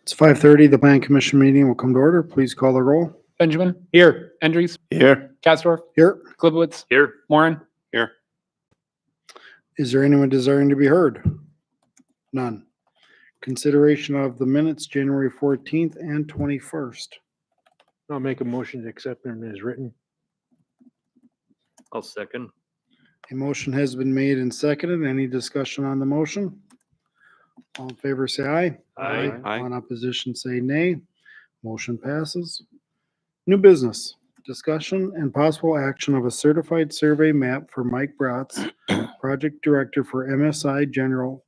It's 5:30. The Plan Commission meeting will come to order. Please call the roll. Benjamin. Here. Endries. Here. Katsdorf. Here. Glibowitz. Here. Morin. Here. Is there anyone desiring to be heard? None. Consideration of the minutes, January 14th and 21st. I'll make a motion to accept them as written. I'll second. A motion has been made and seconded. Any discussion on the motion? All in favor, say aye. Aye. Aye. On opposition, say nay. Motion passes. New business. Discussion and possible action of a certified survey map for Mike Bratz, Project Director for MSI General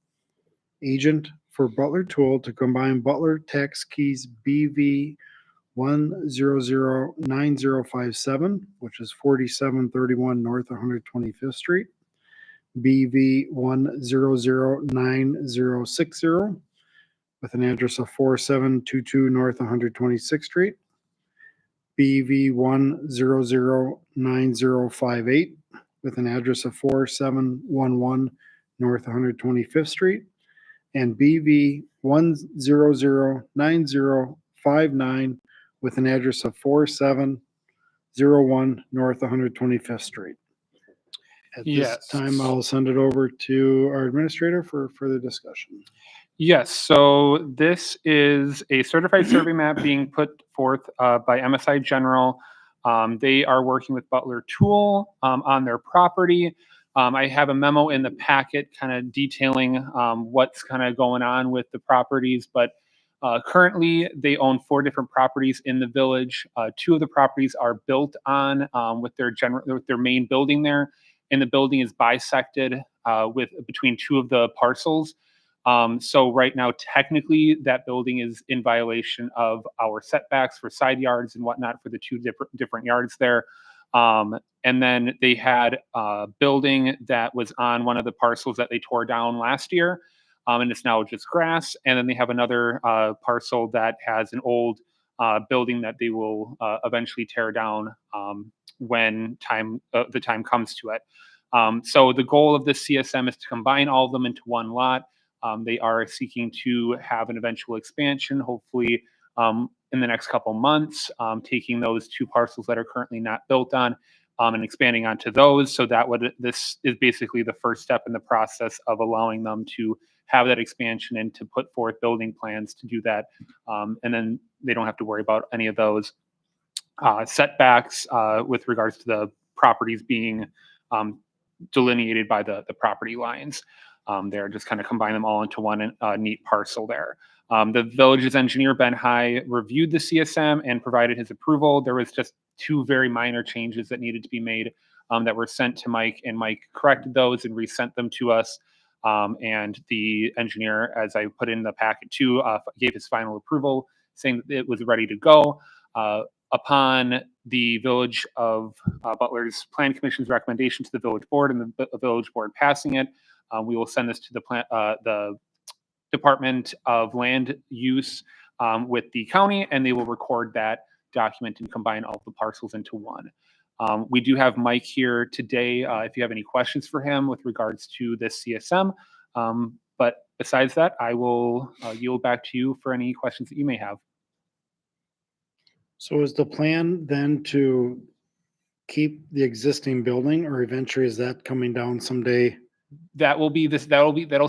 Agent for Butler Tool to combine Butler Tax Keys BV 1009057, which is 4731 North 125th Street, BV 1009060 with an address of 4722 North 126th Street, BV 1009058 with an address of 4711 North 125th Street, and BV 1009059 with an address of 4701 North 125th Street. At this Yes. time, I'll send it over to our administrator for further discussion. Yes. So this is a certified survey map being put forth by MSI General. They are working with Butler Tool on their property. I have a memo in the packet kind of detailing what's kind of going on with the properties, but currently they own 4 different properties in the village. 2 of the properties are built on with their main building there, and the building is bisected with between 2 of the parcels. So right now, technically, that building is in violation of our setbacks for side yards and whatnot for the 2 different yards there. And then they had a building that was on one of the parcels that they tore down last year, and it's now just grass. And then they have another parcel that has an old building that they will eventually tear down when the time comes to it. So the goal of this CSM is to combine all of them into one lot. They are seeking to have an eventual expansion, hopefully in the next couple months, taking those 2 parcels that are currently not built on and expanding onto those. So this is basically the first step in the process of allowing them to have that expansion and to put forth building plans to do that. And then they don't have to worry about any of those setbacks with regards to the properties being delineated by the property lines. They're just kind of combine them all into one neat parcel there. The village's engineer, Ben High, reviewed the CSM and provided his approval. There was just 2 very minor changes that needed to be made that were sent to Mike, and Mike corrected those and resent them to us. And the engineer, as I put in the packet too, gave his final approval, saying that it was ready to go. Upon the Village of Butler's Plan Commission's recommendation to the village board and the village board passing it, we will send this to the Department of Land Use with the county, and they will record that document and combine all the parcels into one. We do have Mike here today if you have any questions for him with regards to this CSM. But besides that, I will yield back to you for any questions that you may have. So is the plan then to keep the existing building, or eventually is that coming down someday? That'll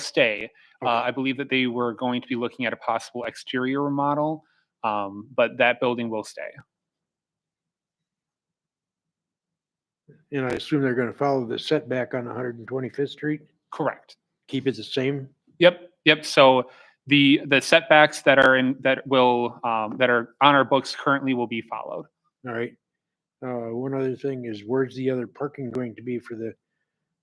stay. Okay. I believe that they were going to be looking at a possible exterior remodel, but that building will stay. And I assume they're going to follow the setback on 125th Street, Correct. keep it the same. Yep. So the setbacks that are that are on our books currently will be followed. All right. One other thing is, where's the other parking going to be for the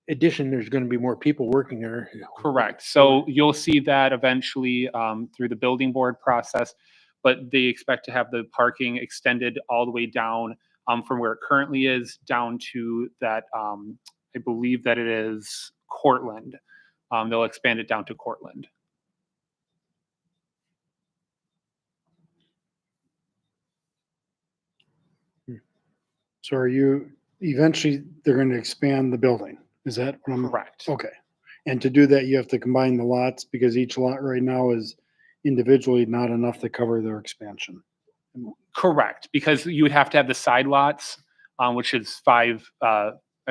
addition? There's going to be more people working there. Correct. So you'll see that eventually through the building board process, but they expect to have the parking extended all the way down from where it currently is down to that. I believe that it is Cortland. They'll expand it down to Cortland. So are you, eventually they're going to expand the building? Is that what I'm? Correct. Okay. And to do that, you have to combine the lots because each lot right now is individually not enough to cover their expansion. Correct, because you would have to have the side lots, which is I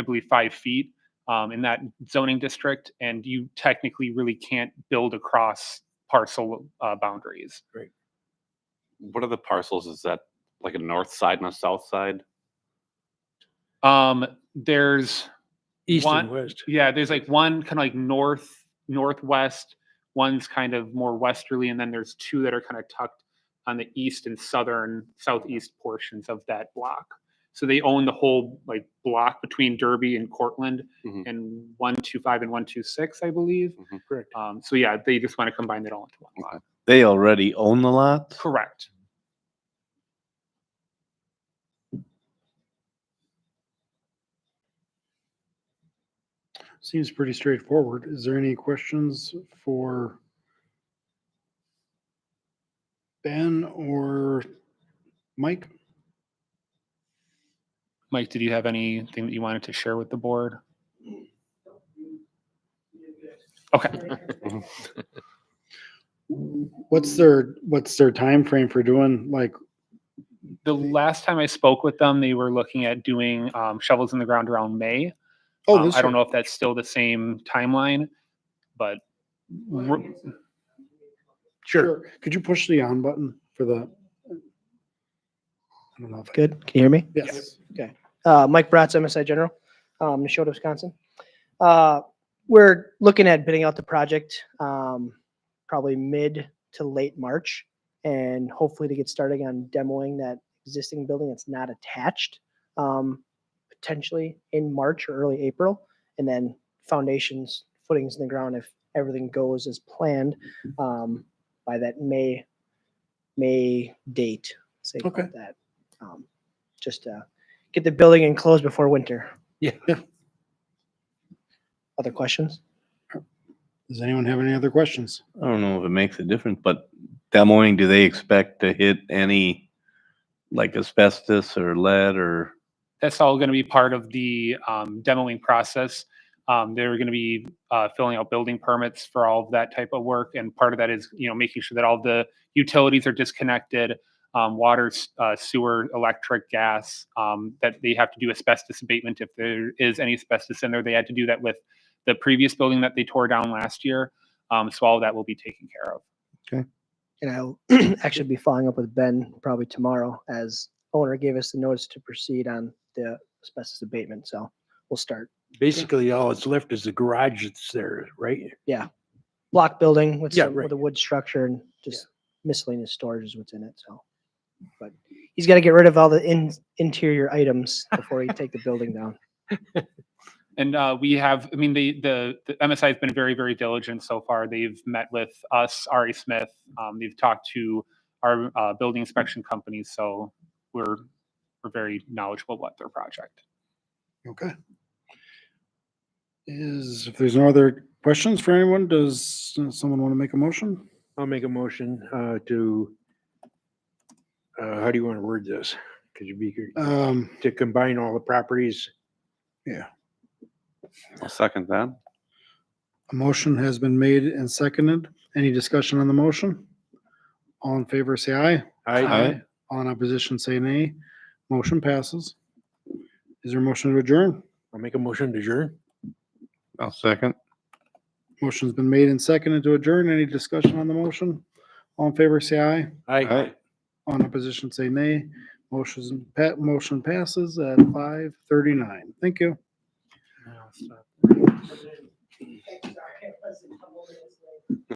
believe 5 feet in that zoning district, and you technically really can't build across parcel boundaries. What are the parcels? Is that like a north side and a south side? There's East and One- west. Yeah, there's like one kind of like northwest, one's kind of more westerly, and then there's two that are kind of tucked on the east and southeast portions of that block. So they own the whole like block between Derby and Cortland Mhm. and 125 and 126, I believe. Correct. So yeah, they just want to combine it all into one lot. They already own the lots? Correct. Seems pretty straightforward. Is there any questions for Ben or Mike? Mike, did you have anything that you wanted to share with the board? Okay. What's their time frame for doing like, The last time I spoke with them, they were looking at doing shovels in the ground around May. oh, this I don't year? know if that's still the same timeline, but we're- Sure. Could you push the on button for the? I don't know if. Good. Can you hear me? Yes. Mike Bratz, MSI General, Neshota, Wisconsin. We're looking at bidding out the project, probably mid to late March, and hopefully to get starting on demoing that existing building that's not attached, potentially in March or early April, and then foundations, footings in the ground if everything goes as planned, by that May date, say Okay. about that. Just get the building enclosed before winter. Yeah. Other questions? Does anyone have any other questions? I don't know if it makes a difference, but demoing, do they expect to hit any like asbestos or lead or? that's all going to be part of the demoing process. They're going to be filling out building permits for all of that type of work, and part of that is making sure that all the utilities are disconnected, water, sewer, electric, gas. That they have to do asbestos abatement if there is any asbestos in there. They had to do that with the previous building that they tore down last year. So all of that will be taken care of. And I'll actually be following up with Ben probably tomorrow, as owner gave us the notice to proceed on the asbestos abatement. So we'll start. Basically, all that's left is the garage that's there, right? Block building with Yeah, some, right. with a wood structure and just miscellaneous storage is what's in it. So, but he's got to get rid of all the interior items before he take the building down. And we have, I mean, the MSI has been very, very diligent so far. They've met with us, Ari Smith. They've talked to our building inspection companies. So we're very knowledgeable about their project. Okay. If there's no other questions for anyone, does someone want to make a motion? I'll make a motion to, how do you want to word this? Could you be, to combine all the properties? Yeah. I'll second that. A motion has been made and seconded. Any discussion on the motion? All in favor, say aye. I, All in opposition, say nay. Motion passes. Is there a motion to adjourn? I'll make a motion to adjourn. I'll second. Motion's been made and seconded to adjourn. Any discussion on the motion? All in favor, say aye. Aye. All in opposition, say nay. Motion passes at 5:39. Thank you. Yeah, so-